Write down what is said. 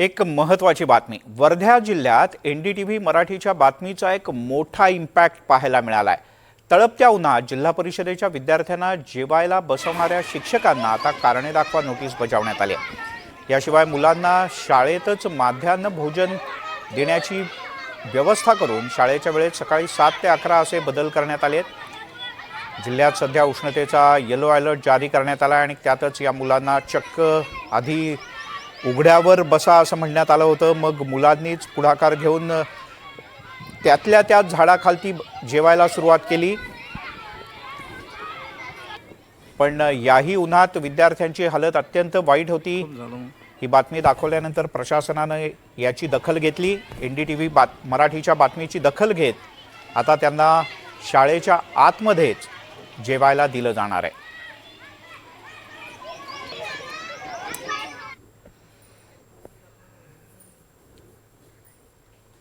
एक महत्त्वाची बातमी। वर्धा जिल्ह्यात एनडीटीव्ही मराठीच्या बातमीचा एक मोठा इम्पॅक्ट पाहायला मिळालाय। तळपत्या उन्हात जिल्हा परिषदेच्या विद्यार्थ्यांना जेवायला बसवणाऱ्या शिक्षकांना आता कारणे दाखवा नोटीस बजावण्यात आली आहे। याशिवाय मुलांना शाळेतच माध्यान्ह भोजन देण्याची व्यवस्था करून शाळेच्या वेळेत सकाळी 7 ते 11 असे बदल करण्यात आले आहेत। जिल्ह्यात सध्या उष्णतेचा येलो अलर्ट जारी करण्यात आला आणि त्यातच या मुलांना चक्क आधी उघड्यावर बसा असं म्हणण्यात आलं होतं। मग मुलांनीच पुढाकार घेऊन त्यातल्या त्यात झाडाखालती जेवायला सुरुवात केली। पण याही उन्हात विद्यार्थ्यांची हालत अत्यंत वाईट होती। ही बातमी दाखवल्यानंतर प्रशासनाने याची दखल घेतली। एनडीटीव्ही मराठीच्या बातमीची दखल घेत आता त्यांना शाळेच्या आतमध्येच जेवायला दिलं जाणार आहे।